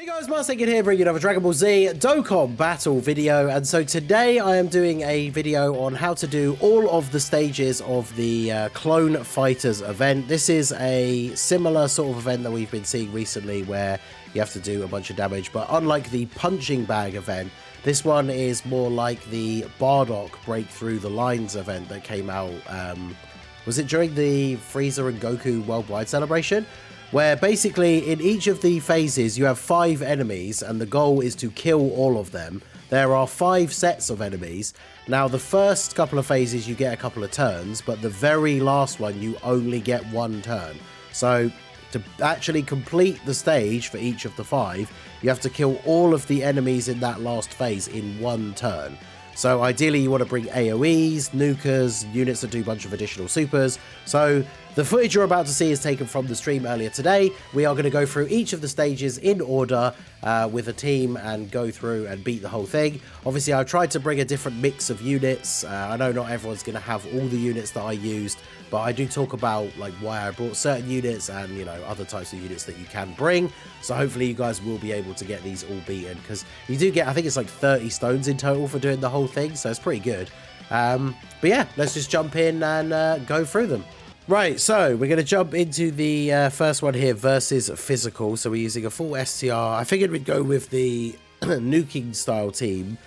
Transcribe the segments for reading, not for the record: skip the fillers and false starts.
Hey guys, Marsegin here, bringing another Dragon Ball Z Dokkan battle video, and so today I am doing a video on how to do all of the stages of the Clone Fighters event. This is a similar sort of event that we've been seeing recently where you have to do a bunch of damage, but unlike the punching bag event, this one is more like the Bardock break through the lines event that came out, was it during the Frieza and Goku Worldwide celebration? Where basically in each of the phases you have 5 enemies and the goal is to kill all of them. There are 5 sets of enemies. Now the first couple of phases you get a couple of turns, but the very last one you only get 1 turn. So to actually complete the stage for each of the 5, you have to kill all of the enemies in that last phase in 1 turn. So ideally you want to bring AoEs, nukers, units that do a bunch of additional supers. So the footage you're about to see is taken from the stream earlier today. We are going to go through each of the stages in order with a team and go through and beat the whole thing. Obviously I've tried to bring a different mix of units. I know not everyone's going to have all the units that I used, but I do talk about like why I brought certain units and, you know, other types of units that you can bring. So hopefully you guys will be able to get these all beaten, because you do get, I think it's like 30 stones in total for doing the whole thing, so it's pretty good. But yeah, let's just jump in and go through them. Right, so we're going to jump into the first one here, versus physical. So we're using a full STR. I figured we'd go with the nuking style team,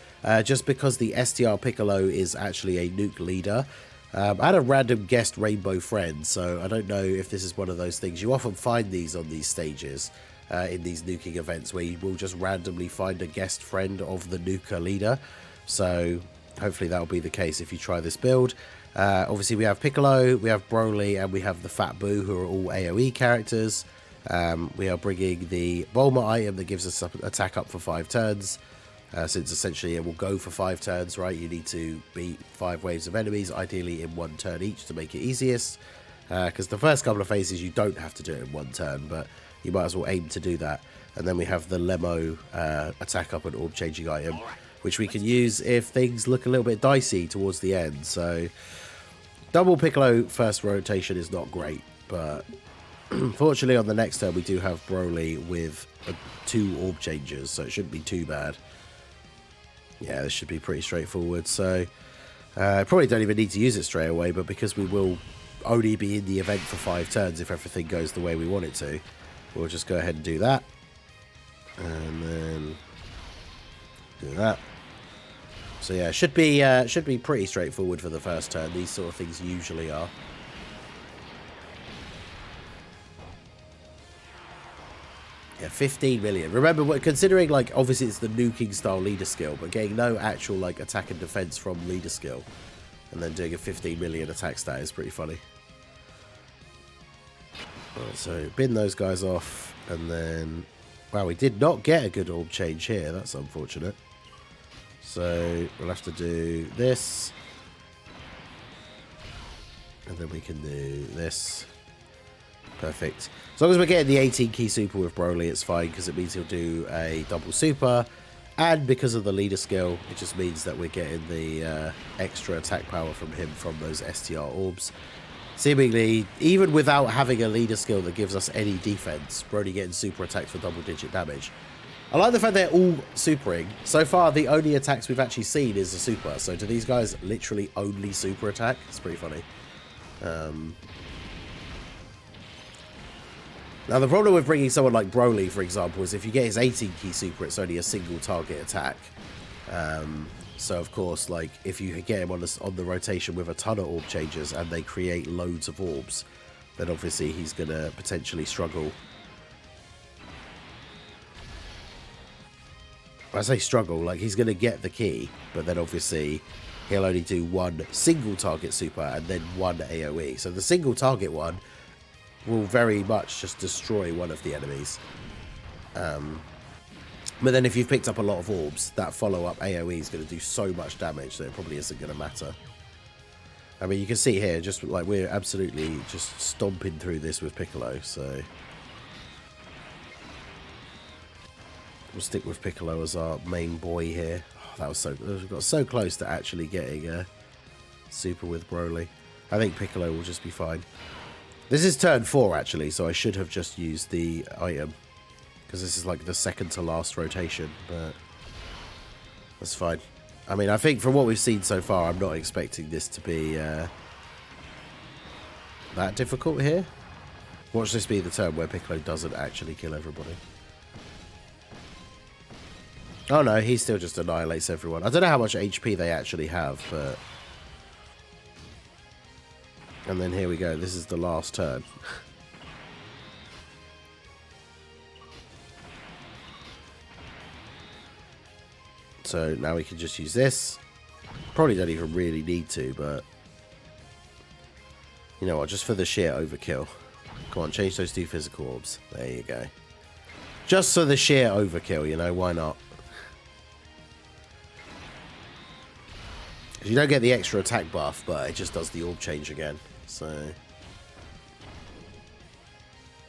just because the STR Piccolo is actually a nuke leader. I had a random guest rainbow friend, so I don't know if this is one of those things. You often find these on these stages, in these nuking events, where you will just randomly find a guest friend of the nuker leader. So hopefully that'll be the case if you try this build. Obviously we have Piccolo, we have Broly, and we have the Fat Boo, who are all AoE characters. We are bringing the Bulma item that gives us attack up for 5 turns. Since essentially it will go for 5 turns, right? You need to beat 5 waves of enemies, ideally in 1 turn each to make it easiest. Because the first couple of phases you don't have to do it in 1 turn, but you might as well aim to do that. And then we have the Lemo attack up and orb changing item, which we can use if things look a little bit dicey towards the end. So double Piccolo first rotation is not great, but fortunately on the next turn we do have Broly with 2 orb changes, so it shouldn't be too bad. Yeah, this should be pretty straightforward. So probably don't even need to use it straight away, but because we will only be in the event for 5 turns if everything goes the way we want it to, we'll just go ahead and do that. And then do that. So yeah, should be pretty straightforward for the first turn. These sort of things usually are. Yeah, 15 million. Remember, considering like obviously it's the nuking style leader skill, but getting no actual like attack and defense from leader skill, and then doing a 15 million attack stat is pretty funny. Right, so bin those guys off, and then wow, we did not get a good orb change here. That's unfortunate. So we'll have to do this, and then we can do this. Perfect. As long as we're getting the 18 key super with Broly, it's fine, because it means he'll do a double super, and because of the leader skill, it just means that we're getting the extra attack power from him from those STR orbs. Seemingly, even without having a leader skill that gives us any defense, we're only getting super attacks for double-digit damage. I like the fact they're all supering. So far, the only attacks we've actually seen is a super. So do these guys literally only super attack? It's pretty funny. Now, the problem with bringing someone like Broly, for example, is if you get his 18 key super, it's only a single target attack. So, of course, like if you get him on the rotation with a ton of orb changes and they create loads of orbs, then obviously he's going to potentially struggle. I say struggle, like he's going to get the key, but then obviously he'll only do 1 single target super and then 1 AoE. So the single target one will very much just destroy one of the enemies. But then if you've picked up a lot of orbs, that follow-up AoE is going to do so much damage that it probably isn't going to matter. I mean, you can see here, just like we're absolutely just stomping through this with Piccolo, so we'll stick with Piccolo as our main boy here. Oh, that was so, we got so close to actually getting a super with Broly. I think Piccolo will just be fine. This is turn 4 actually, so I should have just used the item, because this is like the second to last rotation, but that's fine. I mean, I think from what we've seen so far, I'm not expecting this to be that difficult here. Watch this be the turn where Piccolo doesn't actually kill everybody. Oh no, he still just annihilates everyone. I don't know how much HP they actually have, but... And then here we go. This is the last turn. So now we can just use this. Probably don't even really need to, but... You know what, just for the sheer overkill. Come on, change those 2 physical orbs. There you go. Just for the sheer overkill, you know, why not? You don't get the extra attack buff, but it just does the orb change again. So,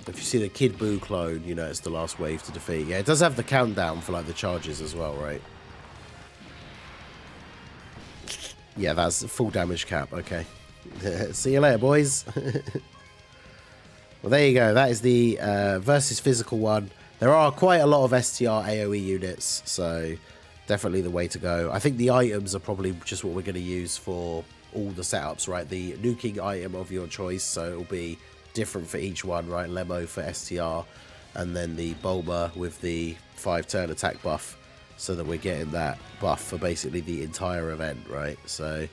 if you see the Kid Buu clone, you know it's the last wave to defeat. Yeah, it does have the countdown for like the charges as well, right? Yeah, that's full damage cap. Okay. See you later, boys. Well, there you go. That is the versus physical one. There are quite a lot of STR AoE units, so definitely the way to go. I think the items are probably just what we're going to use for all the setups, right? The nuking item of your choice, so it'll be different for each one, right? Lemo for STR, and then the Bulma with the 5-turn attack buff, so that we're getting that buff for basically the entire event, right? So,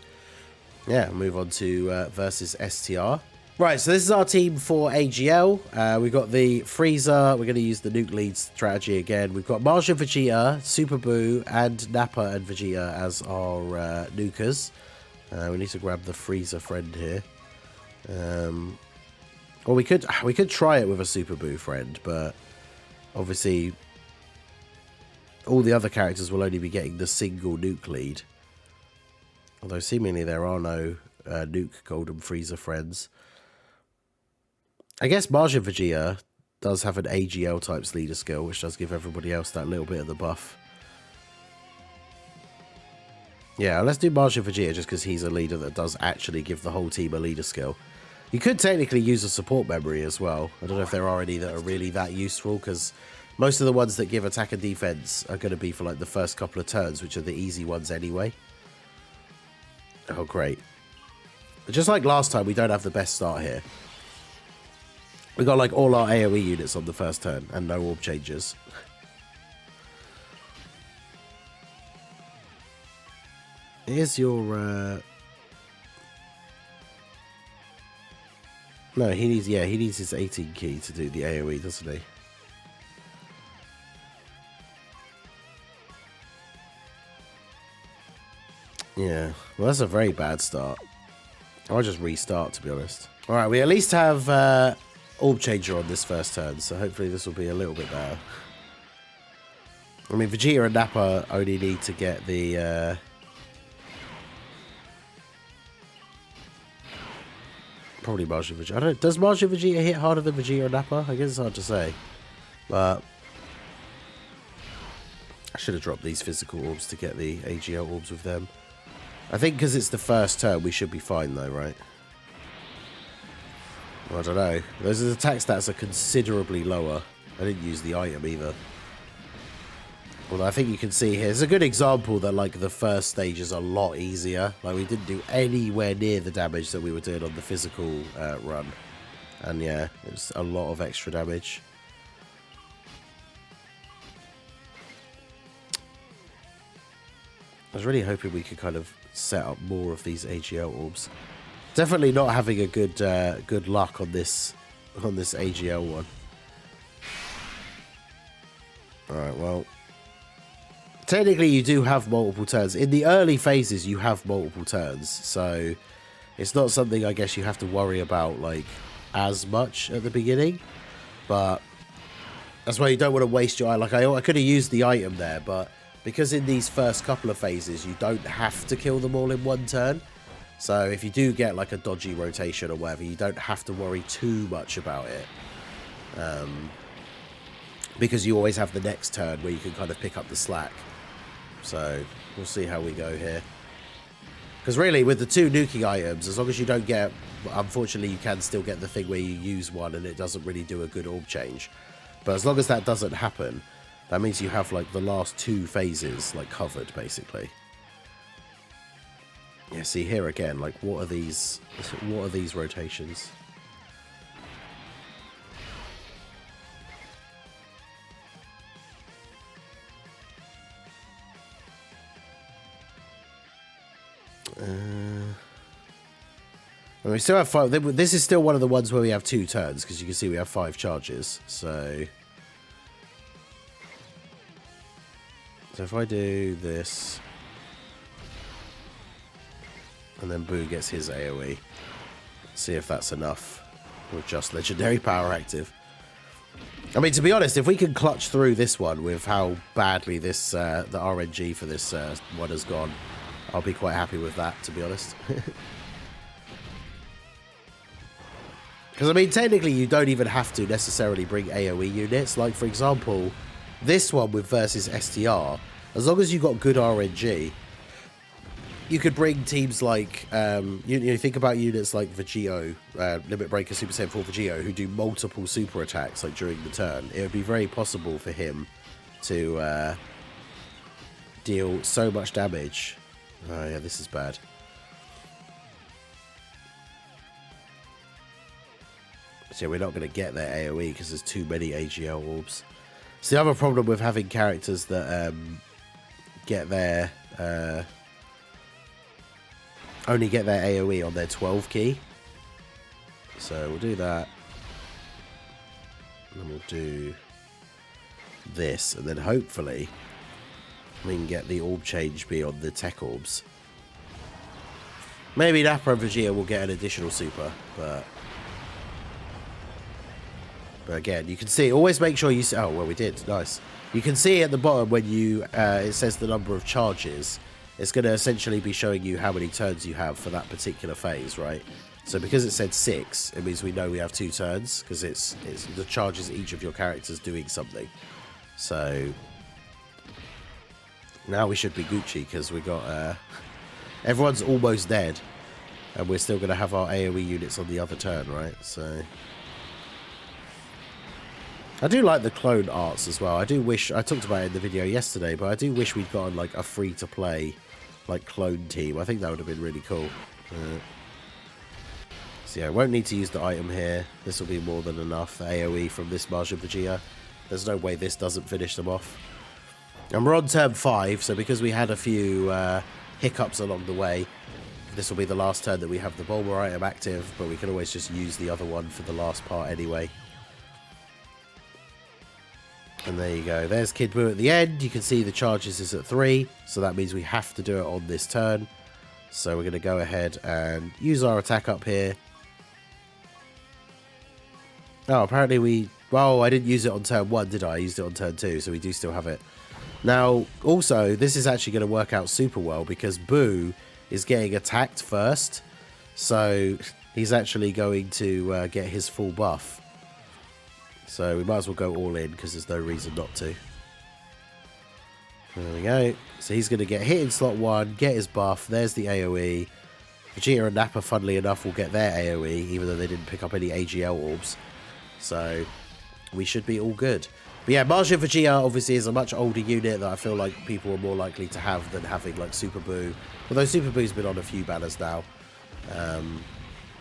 yeah, move on to versus STR. Right, so this is our team for AGL. We've got the Frieza. We're going to use the nuke lead strategy again. We've got Martian Vegeta, Super Buu, and Nappa and Vegeta as our nukers. We need to grab the Frieza friend here. Or we could try it with a Super Buu friend, but obviously all the other characters will only be getting the single nuke lead. Although seemingly there are no nuke Golden Frieza friends. I guess Martian Vegeta does have an AGL types leader skill, which does give everybody else that little bit of the buff. Yeah, let's do Martian Vegeta just because he's a leader that does actually give the whole team a leader skill. You could technically use a support memory as well. I don't know if there are any that are really that useful, because most of the ones that give attack and defense are going to be for like the first couple of turns, which are the easy ones anyway. Oh, great. But just like last time, we don't have the best start here. We got like all our AoE units on the first turn and no orb changes. Here's your no, he needs his 18 key to do the AoE, doesn't he? Yeah, well, that's a very bad start. I'll just restart, to be honest. Alright, we at least have orb changer on this first turn, so hopefully this will be a little bit better. I mean, Vegeta and Nappa only need to get the probably Martian Vegeta. I don't, does Martian Vegeta hit harder than Vegeta and Nappa? I guess it's hard to say, but I should have dropped these physical orbs to get the AGL orbs with them. I think because it's the first turn, we should be fine though, right? I don't know. Those attack stats are considerably lower. I didn't use the item either. Although I think you can see here, it's a good example that like the first stage is a lot easier. Like we didn't do anywhere near the damage that we were doing on the physical run. And yeah, it's a lot of extra damage. I was really hoping we could kind of set up more of these AGL orbs. Definitely not having a good luck on this AGL one. Alright, well, technically you do have multiple turns. In the early phases you have multiple turns, so it's not something I guess you have to worry about like as much at the beginning. But that's why you don't want to waste your like I could have used the item there, but because in these first couple of phases you don't have to kill them all in one turn. So if you do get like a dodgy rotation or whatever, you don't have to worry too much about it. Because you always have the next turn where you can kind of pick up the slack. So we'll see how we go here. Because really with the 2 nuking items, as long as you don't get... Unfortunately, you can still get the thing where you use one and it doesn't really do a good orb change. But as long as that doesn't happen, that means you have like the last 2 phases like covered basically. Yeah, see here again, like what are these rotations? We still have 5. This is still one of the ones where we have 2 turns, because you can see we have 5 charges. So if I do this, and then Boo gets his AoE, see if that's enough with just legendary power active. I mean, to be honest, if we can clutch through this one with how badly this the RNG for this one has gone, I'll be quite happy with that, to be honest. Because, I mean, technically, you don't even have to necessarily bring AoE units. Like, for example, this one with versus STR, as long as you got good RNG, you could bring teams like, you think about units like Vegito, Limit Breaker, Super Saiyan 4 Vegito, who do multiple super attacks, like, during the turn. It would be very possible for him to deal so much damage. Oh, yeah, this is bad. So we're not going to get their AoE because there's too many AGL orbs. It's the other problem with having characters that get their only get their AoE on their 12 key. So we'll do that. And then we'll do this. And then hopefully we can get the orb change beyond the tech orbs. Maybe Nappa and Vegeta will get an additional super, but again, you can see, always make sure you see, oh, well, we did, nice. You can see at the bottom when you, it says the number of charges, it's going to essentially be showing you how many turns you have for that particular phase, right? So because it said 6, it means we know we have 2 turns, because it's the charges each of your characters doing something. So now we should be Gucci, because we got, everyone's almost dead, and we're still going to have our AoE units on the other turn, right? So I do like the clone arts as well. I do wish, I talked about it in the video yesterday, but I do wish we'd gotten like a free-to-play like clone team. I think that would have been really cool. So yeah, I won't need to use the item here. This will be more than enough. The AoE from this Martian Vegeta. There's no way this doesn't finish them off. And we're on turn 5, so because we had a few hiccups along the way, this will be the last turn that we have the Bulma item active, but we can always just use the other one for the last part anyway. And there you go. There's Kid Buu at the end. You can see the charges is at 3, so that means we have to do it on this turn. So we're going to go ahead and use our attack up here. Oh, apparently we... Well, I didn't use it on turn 1, did I? I used it on turn 2, so we do still have it. Now, also, this is actually going to work out super well because Buu is getting attacked first. So he's actually going to get his full buff. So we might as well go all in because there's no reason not to. There we go. So he's going to get hit in slot 1, get his buff. There's the AoE. Vegeta and Nappa, funnily enough, will get their AoE, even though they didn't pick up any AGL orbs. So we should be all good. But yeah, Martian Vegeta obviously is a much older unit that I feel like people are more likely to have than having like Super Buu. Although Super Buu's been on a few banners now.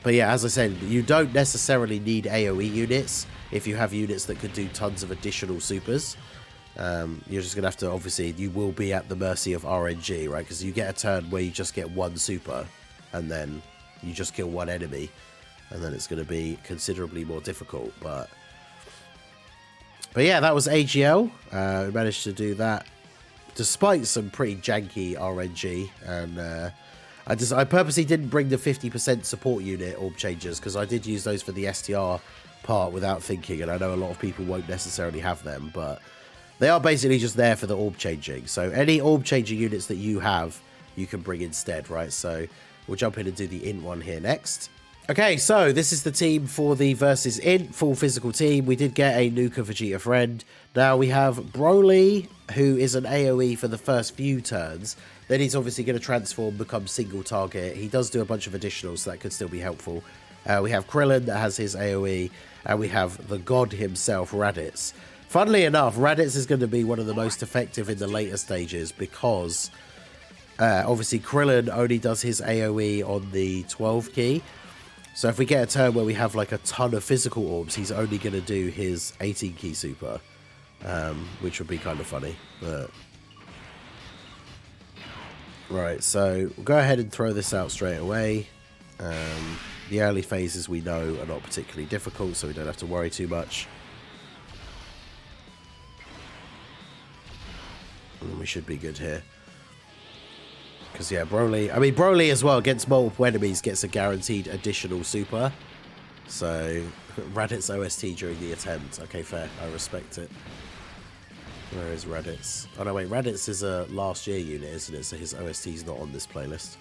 But yeah, as I said, you don't necessarily need AoE units if you have units that could do tons of additional supers. You're just going to have to, obviously, you will be at the mercy of RNG, right? Because you get a turn where you just get 1 super, and then you just kill 1 enemy, and then it's going to be considerably more difficult. But yeah, that was AGL. We managed to do that despite some pretty janky RNG, and I purposely didn't bring the 50% support unit orb changers because I did use those for the STR part without thinking, and I know a lot of people won't necessarily have them, but they are basically just there for the orb changing. So any orb changing units that you have, you can bring instead, right? So we'll jump in and do the int one here next. Okay, so this is the team for the versus int, full physical team. We did get a Nuka Vegeta friend. Now we have Broly, who is an AoE for the first few turns. Then he's obviously going to transform, become single target. He does do a bunch of additionals, so that could still be helpful. We have Krillin that has his AoE, and we have the god himself, Raditz. Funnily enough, Raditz is going to be one of the most effective in the later stages because obviously Krillin only does his AoE on the 12 key. So if we get a turn where we have like a ton of physical orbs, he's only going to do his 18 key super, which would be kind of funny. But right, so we'll go ahead and throw this out straight away. The early phases we know are not particularly difficult, so we don't have to worry too much. And we should be good here. Because, yeah, Broly... I mean, Broly as well, against multiple enemies, gets a guaranteed additional super. So, Raditz OST during the attempt. Okay, fair. I respect it. Where is Raditz? Oh, no, wait. Raditz is a last year unit, isn't it? So his OST is not on this playlist.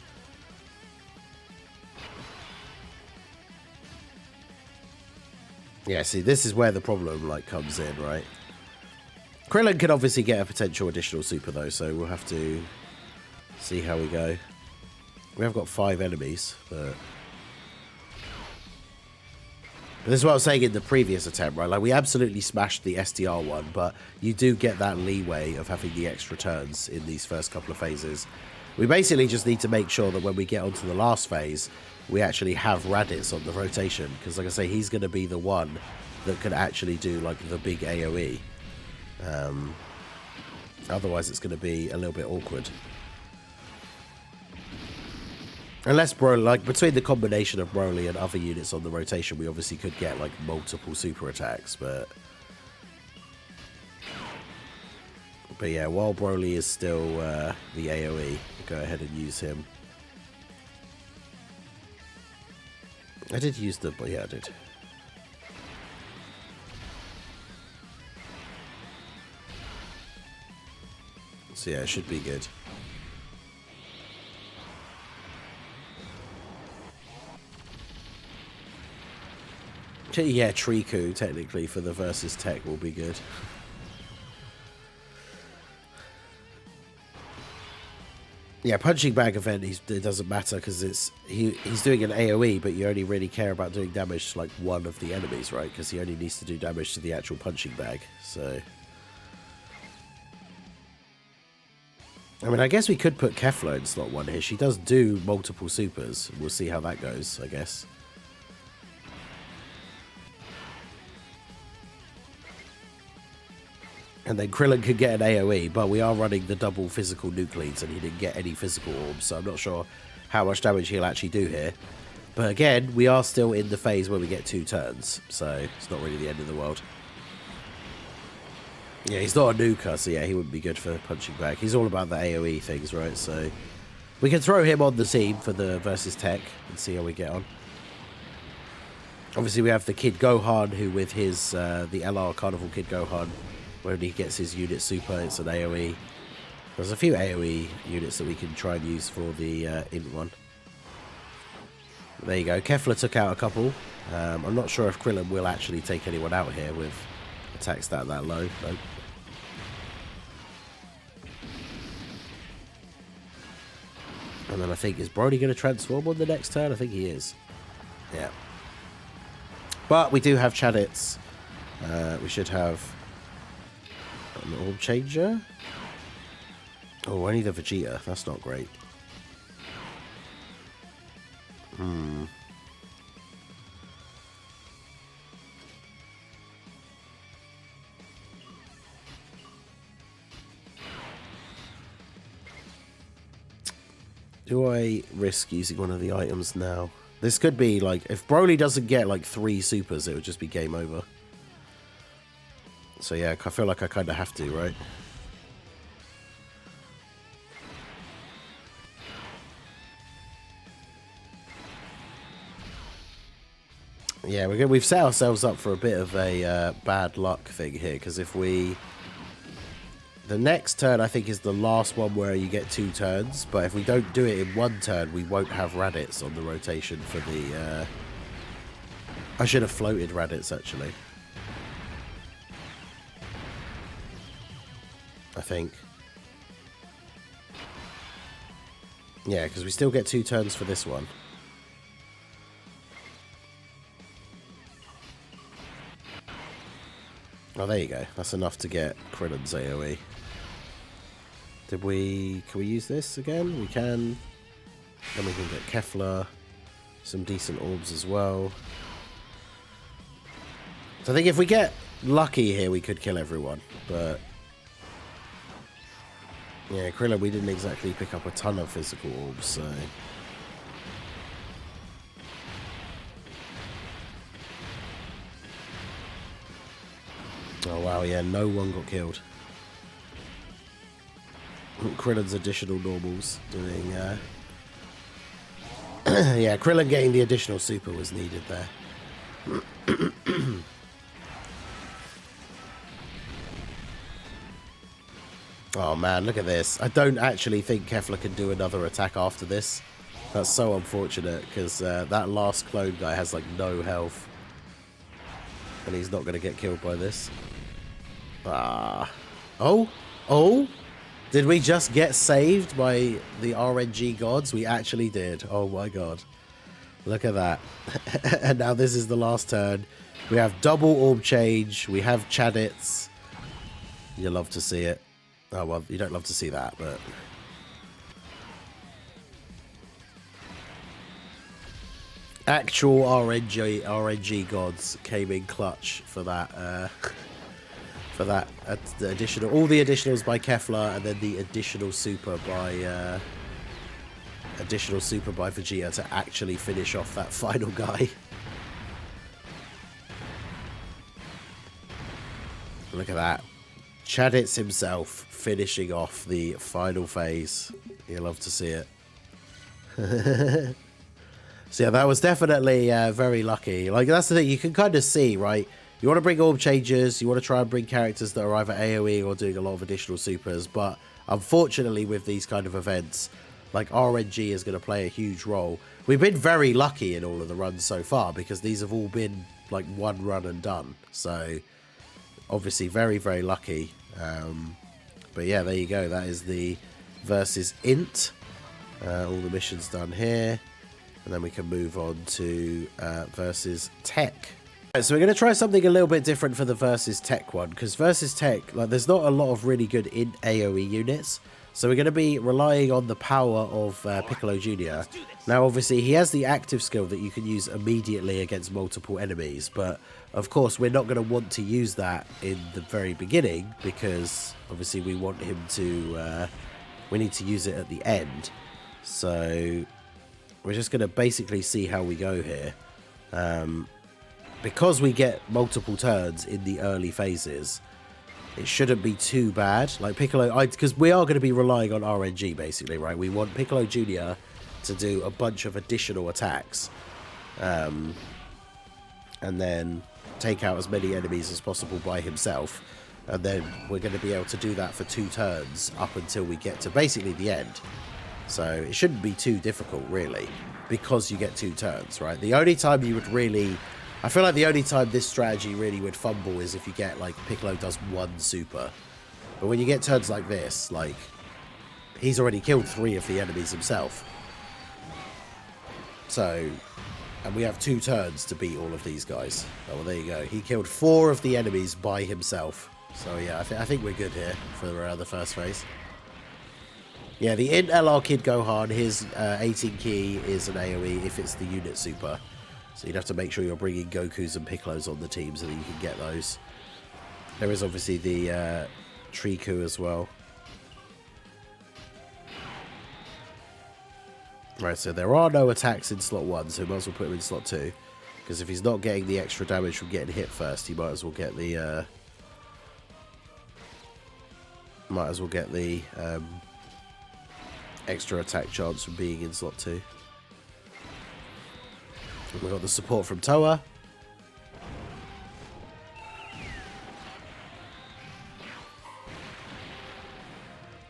Yeah, see, this is where the problem, like, comes in, right? Krillin could obviously get a potential additional super, though, so we'll have to see how we go. We have got 5 enemies, but this is what I was saying in the previous attempt, right? Like, we absolutely smashed the SDR one, but you do get that leeway of having the extra turns in these first couple of phases. We basically just need to make sure that when we get onto the last phase, we actually have Raditz on the rotation, because, like I say, he's going to be the one that can actually do, like, the big AoE. Otherwise it's going to be a little bit awkward. Unless Broly, like between the combination of Broly and other units on the rotation, we obviously could get like multiple super attacks, but yeah, while Broly is still the AoE, we'll go ahead and use him. I did use the, yeah, I did. So yeah, it should be good. Yeah, Triku, technically, for the versus tech will be good. Yeah, punching bag event, it doesn't matter because he's doing an AoE, but you only really care about doing damage to like one of the enemies, right? Because he only needs to do damage to the actual punching bag, so... I mean, I guess we could put Kefla in slot 1 here. She does do multiple supers. We'll see how that goes, I guess. And then Krillin could get an AoE, but we are running the double physical nucleates, and he didn't get any physical orbs, so I'm not sure how much damage he'll actually do here. But again, we are still in the phase where we get 2 turns, so it's not really the end of the world. Yeah, he's not a nuker, so yeah, he wouldn't be good for punching back. He's all about the AoE things, right? So we can throw him on the team for the versus tech and see how we get on. Obviously, we have the Kid Gohan, who with his the LR Carnival Kid Gohan, when he gets his unit super, it's an AoE. There's a few AoE units that we can try and use for the int one. There you go. Kefla took out a couple. I'm not sure if Krillin will actually take anyone out here with attacks that low. Nope. And then I think, is Brody going to transform on the next turn? I think he is. Yeah. But we do have Chadits. We should have an orb changer. Oh, I need a Vegeta. That's not great. Do I risk using one of the items now? This could be like, if Broly doesn't get like 3 supers, it would just be game over. So yeah, I feel like I kind of have to, right? Yeah, we've set ourselves up for a bit of a bad luck thing here, because if we... The next turn, I think, is the last one where you get 2 turns, but if we don't do it in 1 turn, we won't have Raditz on the rotation for the... I should have floated Raditz, actually. I think. Yeah, because we still get 2 turns for this one. Oh, there you go. That's enough to get Krillin's AoE. Can we use this again? We can. Then we can get Kefla. Some decent orbs as well. So I think if we get lucky here, we could kill everyone. But yeah, Krillin, we didn't exactly pick up a ton of physical orbs, so... Oh wow, yeah, no one got killed. Krillin's additional normals doing... yeah, Krillin getting the additional super was needed there. Oh man, look at this. I don't actually think Kefla can do another attack after this. That's so unfortunate, because that last clone guy has like no health. And he's not going to get killed by this. Ah. Oh? Oh? Did we just get saved by the RNG gods? We actually did. Oh my god. Look at that. And now this is the last turn. We have double orb change. We have Chadits. You love to see it. Oh, well, you don't love to see that, but... Actual RNG gods came in clutch for that, the additional... All the additionals by Kefla, and then the additional super by Vegeta to actually finish off that final guy. Look at that. Chadits himself finishing off the final phase. You'll love to see it. So yeah, that was definitely very lucky. Like, that's the thing, you can kind of see, right? You want to bring orb changes, you want to try and bring characters that are either AoE or doing a lot of additional supers, but unfortunately with these kind of events, like RNG is going to play a huge role. We've been very lucky in all of the runs so far, because these have all been like one run and done. So obviously very, very lucky. But yeah, there you go. That is the versus int. All the missions done here. And then we can move on to versus tech. Right, so we're going to try something a little bit different for the versus tech one. Because versus tech, like, there's not a lot of really good int AoE units. So we're going to be relying on the power of Piccolo Jr. Now, obviously, he has the active skill that you can use immediately against multiple enemies. But, of course, we're not going to want to use that in the very beginning. Because, obviously, we want him to... we need to use it at the end. So, we're just going to basically see how we go here. Because we get multiple turns in the early phases... It shouldn't be too bad. Like Piccolo, because we are going to be relying on RNG basically, right? We want Piccolo Jr. to do a bunch of additional attacks. And then take out as many enemies as possible by himself. And then we're going to be able to do that for 2 turns up until we get to basically the end. So it shouldn't be too difficult, really, because you get 2 turns, right? The only time you would really... I feel like the only time this strategy really would fumble is if you get, like, Piccolo does 1 super. But when you get turns like this, like, he's already killed 3 of the enemies himself. So, and we have 2 turns to beat all of these guys. Oh, well, there you go. He killed 4 of the enemies by himself. So, yeah, I think we're good here for the first phase. Yeah, the int LR Kid Gohan, his 18 key is an AoE if it's the unit super. So you'd have to make sure you're bringing Gokus and Piccolos on the team so that you can get those. There is obviously the Triku as well. Right, so there are no attacks in slot 1, so we might as well put him in slot 2. Because if he's not getting the extra damage from getting hit first, he might as well get the... extra attack chance from being in slot 2. We've got the support from Toa.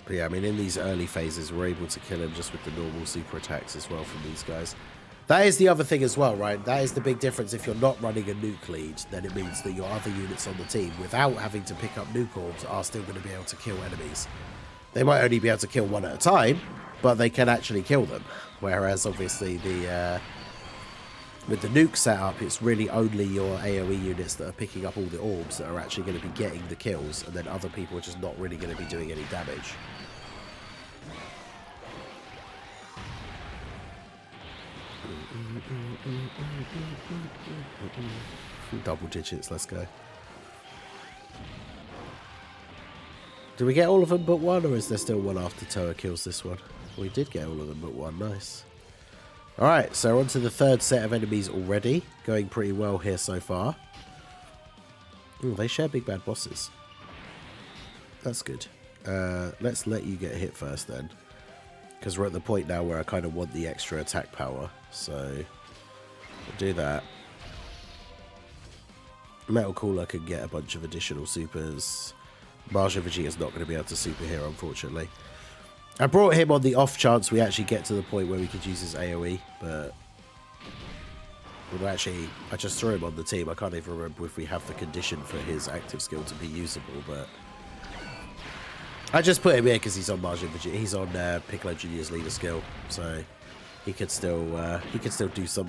But yeah, I mean, in these early phases, we're able to kill him just with the normal super attacks as well from these guys. That is the other thing as well, right? That is the big difference. If you're not running a nuke lead, then it means that your other units on the team, without having to pick up nuke orbs, are still going to be able to kill enemies. They might only be able to kill 1 at a time, but they can actually kill them. Whereas, obviously, the with the nuke setup, it's really only your AoE units that are picking up all the orbs that are actually going to be getting the kills, and then other people are just not really going to be doing any damage. Double digits, let's go. Do we get all of them but one, or is there still one after Toa kills this one? We did get all of them but one, nice. Alright, so on to the third set of enemies already. Going pretty well here so far. Ooh, they share big bad bosses. That's good. Let's let you get hit first then. Because we're at the point now where I kind of want the extra attack power. So, we'll do that. Metal Cooler can get a bunch of additional supers. Marja Vegeta's not going to be able to super here, unfortunately. I brought him on the off chance we actually get to the point where we could use his AoE, but... Well, actually, I just threw him on the team. I can't even remember if we have the condition for his active skill to be usable, but... I just put him here because he's on Marja Vegeta. He's on Piccolo Jr.'s leader skill, so he could still do some...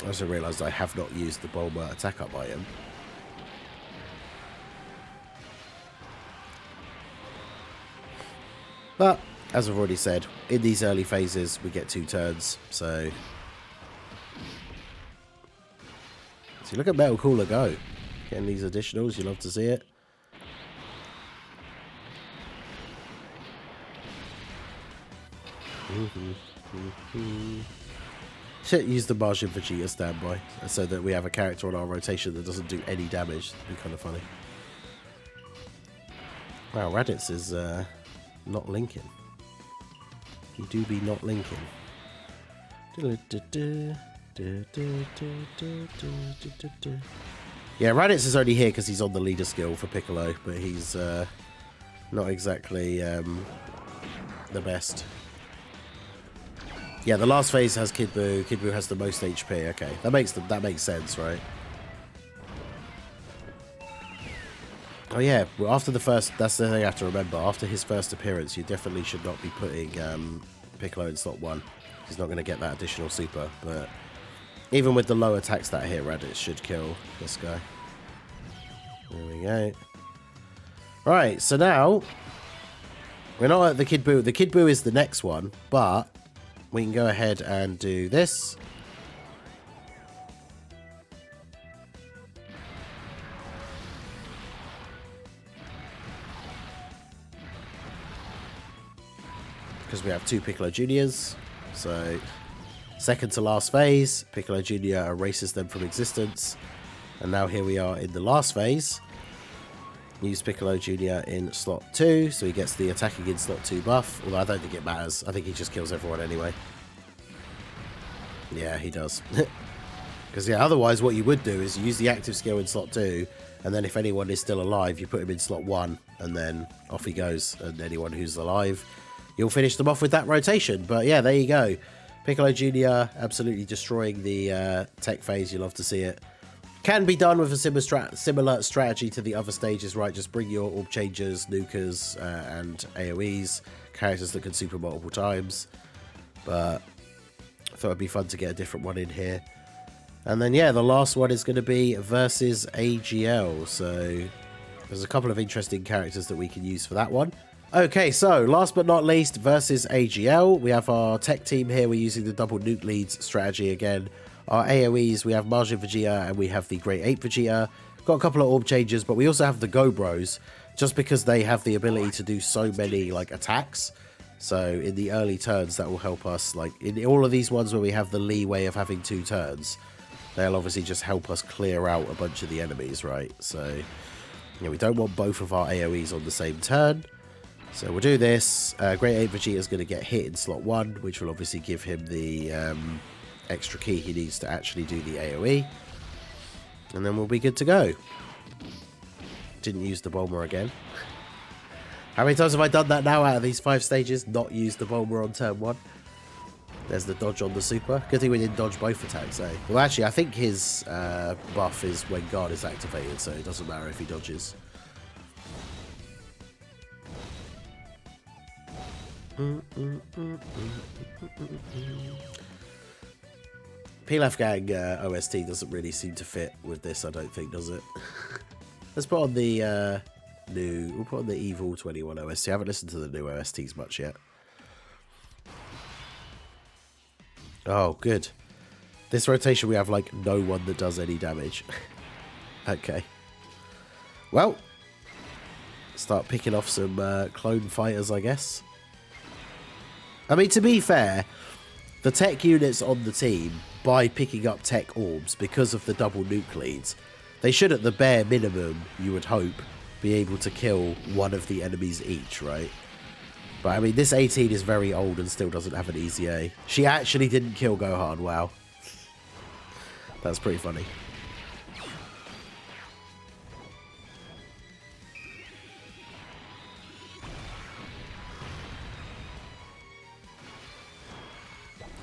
I also realised I have not used the Bulma attack up item. But, as I've already said, in these early phases we get 2 turns, so... See, look at Metal Cooler go. Getting these additionals, you love to see it. Should use the Marja Vegeta standby so that we have a character on our rotation that doesn't do any damage. It'd be kind of funny. Wow, Raditz is not linking. He do be not linking. Yeah, Raditz is only here because he's on the leader skill for Piccolo, but he's not exactly the best. Yeah, the last phase has Kid Buu. Kid Buu has the most HP. Okay, that makes sense, right? Oh yeah, well, after the first, that's the thing I have to remember. After his first appearance, you definitely should not be putting Piccolo in slot 1. He's not going to get that additional super. But even with the low attack stat here, Raditz should kill this guy. There we go. Right, so now we're not at the Kid Buu. The Kid Buu is the next one, but we can go ahead and do this. Because we have 2 Piccolo Juniors. So, second to last phase, Piccolo Jr. erases them from existence. And now here we are in the last phase. Use Piccolo Jr. in slot 2, so he gets the attacking in slot 2 buff. Although I don't think it matters. I think he just kills everyone anyway. Yeah, he does. Because yeah, otherwise what you would do is you use the active skill in slot 2, and then if anyone is still alive, you put him in slot 1, and then off he goes. And anyone who's alive, you'll finish them off with that rotation. But yeah, there you go. Piccolo Jr. absolutely destroying the tech phase. You love to see it. Can be done with a similar strategy to the other stages, right? Just bring your orb changers, nukers, and AoEs, characters that can super multiple times. But I thought it'd be fun to get a different one in here. And then, yeah, the last one is going to be versus AGL. So there's a couple of interesting characters that we can use for that one. Okay, so last but not least, versus AGL. We have our tech team here. We're using the double nuke leads strategy again. Our AoEs, we have Majin Vegeta and we have the Great Ape Vegeta. Got a couple of orb changes, but we also have the Go Bros, just because they have the ability to do so many like attacks. So in the early turns, that will help us. Like in all of these ones where we have the leeway of having 2 turns, they'll obviously just help us clear out a bunch of the enemies, right? So yeah, we don't want both of our AoEs on the same turn. So we'll do this. Great Ape Vegeta is going to get hit in slot 1, which will obviously give him the extra key he needs to actually do the AoE. And then we'll be good to go. Didn't use the Bulma again. How many times have I done that now out of these 5 stages? Not used the Bulma on turn 1. There's the dodge on the super. Good thing we didn't dodge both attacks, eh? Well, actually, I think his buff is when guard is activated, so it doesn't matter if he dodges. Pilaf Gang OST doesn't really seem to fit with this, I don't think, does it? Let's put on the we'll put on the Evil 21 OST. I haven't listened to the new OSTs much yet. Oh, good. This rotation we have like no one that does any damage. Okay. Well, start picking off some clone fighters, I guess. I mean, to be fair, the tech units on the team, by picking up tech orbs because of the double nuke leads, they should at the bare minimum, you would hope, be able to kill one of the enemies each, right? But I mean, this 18 is very old and still doesn't have an easy A. She actually didn't kill Gohan, wow. That's pretty funny.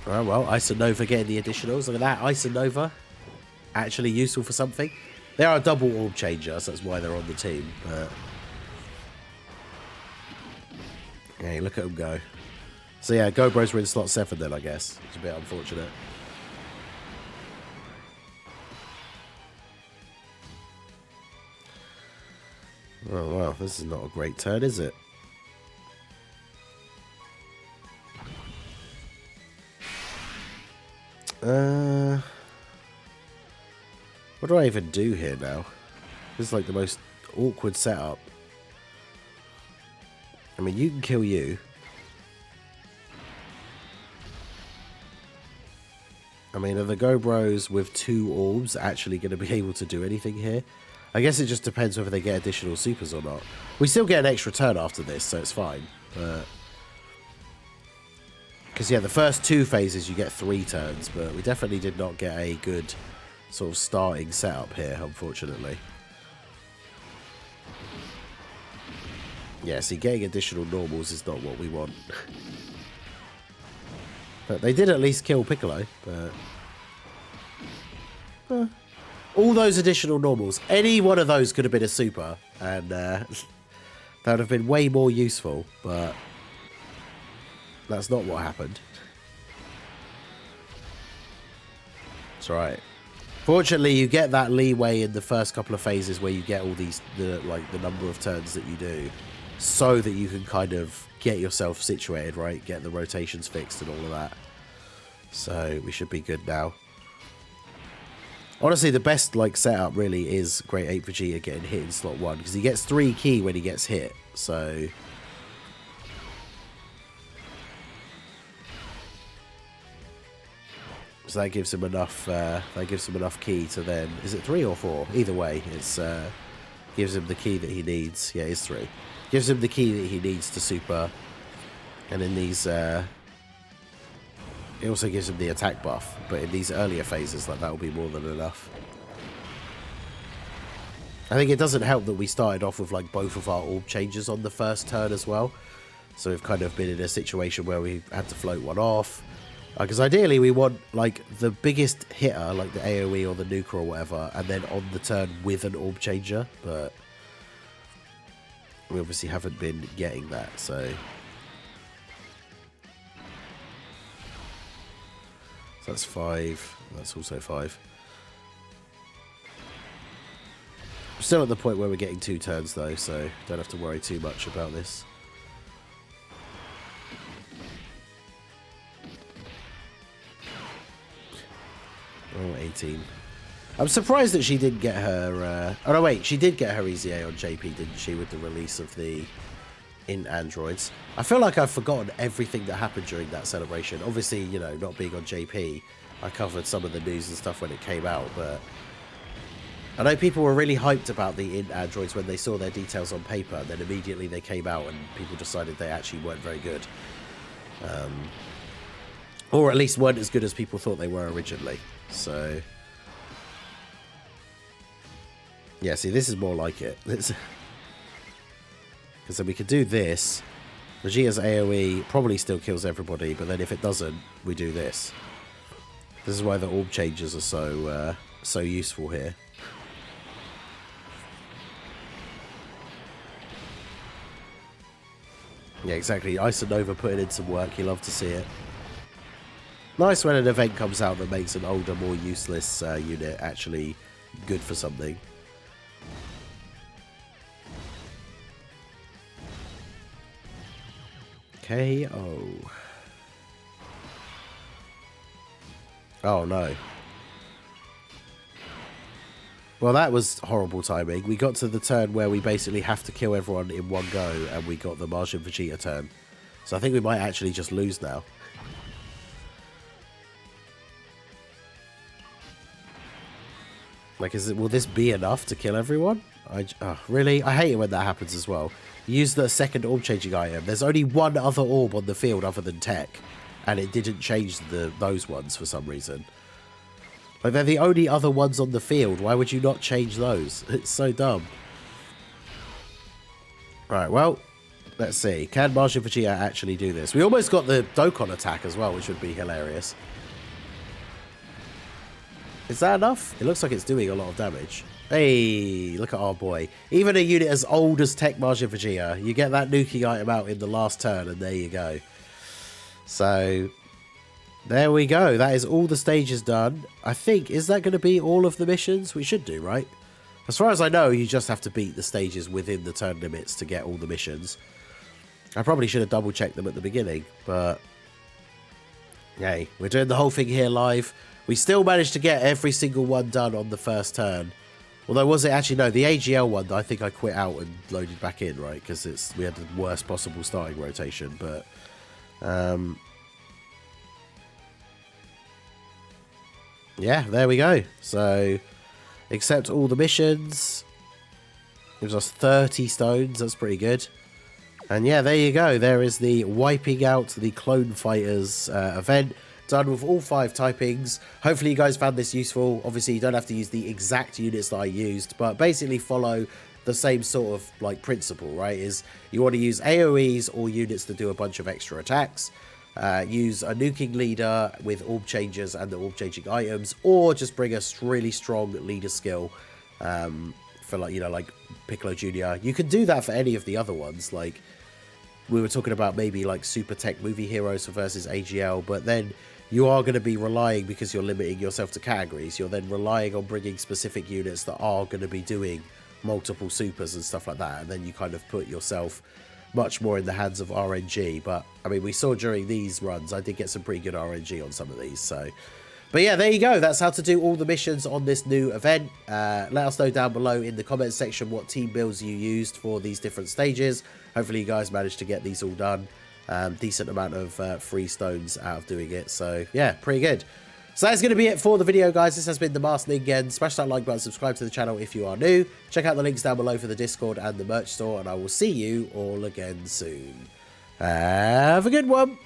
Oh, well, Isonova getting the additionals. Look at that, Isonova. Actually useful for something. They are a double orb changer, so that's why they're on the team. But hey, look at them go. So yeah, GoBros were in slot 7 then, I guess. It's a bit unfortunate. Oh, well, this is not a great turn, is it? What do I even do here now? This is like the most awkward setup. I mean, you can kill you. I mean, are the GoBros with 2 orbs actually going to be able to do anything here? I guess it just depends whether they get additional supers or not. We still get an extra turn after this, so it's fine. But because, yeah, the first 2 phases you get 3 turns, but we definitely did not get a good sort of starting setup here, unfortunately. Yeah, see, getting additional normals is not what we want. But they did at least kill Piccolo, but all those additional normals, any one of those could have been a super, and that would have been way more useful, but that's not what happened. It's alright. Fortunately, you get that leeway in the first couple of phases where you get all these, the number of turns that you do, so that you can kind of get yourself situated, right? Get the rotations fixed and all of that. So we should be good now. Honestly, the best setup really is Great Ape Vegeta getting hit in slot 1, because he gets 3 ki when he gets hit. So that gives him enough. That gives him enough ki to then. Is it 3 or 4? Either way, it's gives him the ki that he needs. Yeah, it's 3. Gives him the ki that he needs to super, and in these, it also gives him the attack buff. But in these earlier phases, that will be more than enough. I think it doesn't help that we started off with both of our orb changes on the first turn as well. So we've kind of been in a situation where we had to float one off. Because ideally we want the biggest hitter, like the AoE or the nuker or whatever, and then on the turn with an orb changer, but we obviously haven't been getting that, so that's 5, that's also 5. We're still at the point where we're getting 2 turns though, so don't have to worry too much about this. Oh, 18. I'm surprised that she didn't get her... oh, no, wait. She did get her easy A on JP, didn't she, with the release of the int androids. I feel like I've forgotten everything that happened during that celebration. Obviously, you know, not being on JP, I covered some of the news and stuff when it came out, but I know people were really hyped about the int androids when they saw their details on paper, and then immediately they came out and people decided they actually weren't very good. Or at least weren't as good as people thought they were originally. So yeah, see, this is more like it. Because then we could do this. Vegeta's AoE probably still kills everybody, but then if it doesn't, we do this. This is why the orb changes are so useful here. Yeah, exactly. Isonova putting in some work. You love to see it. Nice when an event comes out that makes an older, more useless unit actually good for something. KO. Oh no. Well, that was horrible timing. We got to the turn where we basically have to kill everyone in one go, and we got the Martian Vegeta turn. So I think we might actually just lose now. Like, will this be enough to kill everyone? Really? I hate it when that happens as well. Use the second orb changing item. There's only one other orb on the field other than Tech, and it didn't change those ones for some reason. Like, they're the only other ones on the field. Why would you not change those? It's so dumb. Right, well, let's see. Can Martian Vegeta actually do this? We almost got the Dokkan attack as well, which would be hilarious. Is that enough? It looks like it's doing a lot of damage. Hey, look at our boy. Even a unit as old as Tech Martian Vegeta, you get that nuking item out in the last turn, and there you go. So, there we go. That is all the stages done. I think, is that going to be all of the missions? We should do, right? As far as I know, you just have to beat the stages within the turn limits to get all the missions. I probably should have double-checked them at the beginning, but... Yay, we're doing the whole thing here live. We still managed to get every single one done on the first turn. Although, was it actually... No, the AGL one, I think I quit out and loaded back in, right? Because we had the worst possible starting rotation, but... yeah, there we go. So, accept all the missions. Gives us 30 stones. That's pretty good. And yeah, there you go. There is the wiping out the Clone Fighters event. Done with all 5 typings. Hopefully you guys found this useful. Obviously, you don't have to use the exact units that I used, but basically follow the same sort of like principle, right? Is you want to use AoEs or units that do a bunch of extra attacks. Use a nuking leader with orb changes and the orb changing items, or just bring a really strong leader skill for, like, you know, like Piccolo Jr. You can do that for any of the other ones. Like, we were talking about maybe like Super Tech Movie Heroes versus AGL, but then you are going to be relying, because you're limiting yourself to categories, you're then relying on bringing specific units that are going to be doing multiple supers and stuff like that, and then you kind of put yourself much more in the hands of RNG. But I mean, we saw during these runs, I did get some pretty good RNG on some of these. So, but yeah, there you go. That's how to do all the missions on this new event. Let us know down below in the comments section what team builds you used for these different stages. Hopefully you guys managed to get these all done. Decent amount of free stones out of doing it. So yeah, pretty good. So that's going to be it for the video, guys. This has been the Masked Ningen. Smash that like button, subscribe to the channel if you are new. Check out the links down below for the Discord and the merch store, and I will see you all again soon. Have a good one.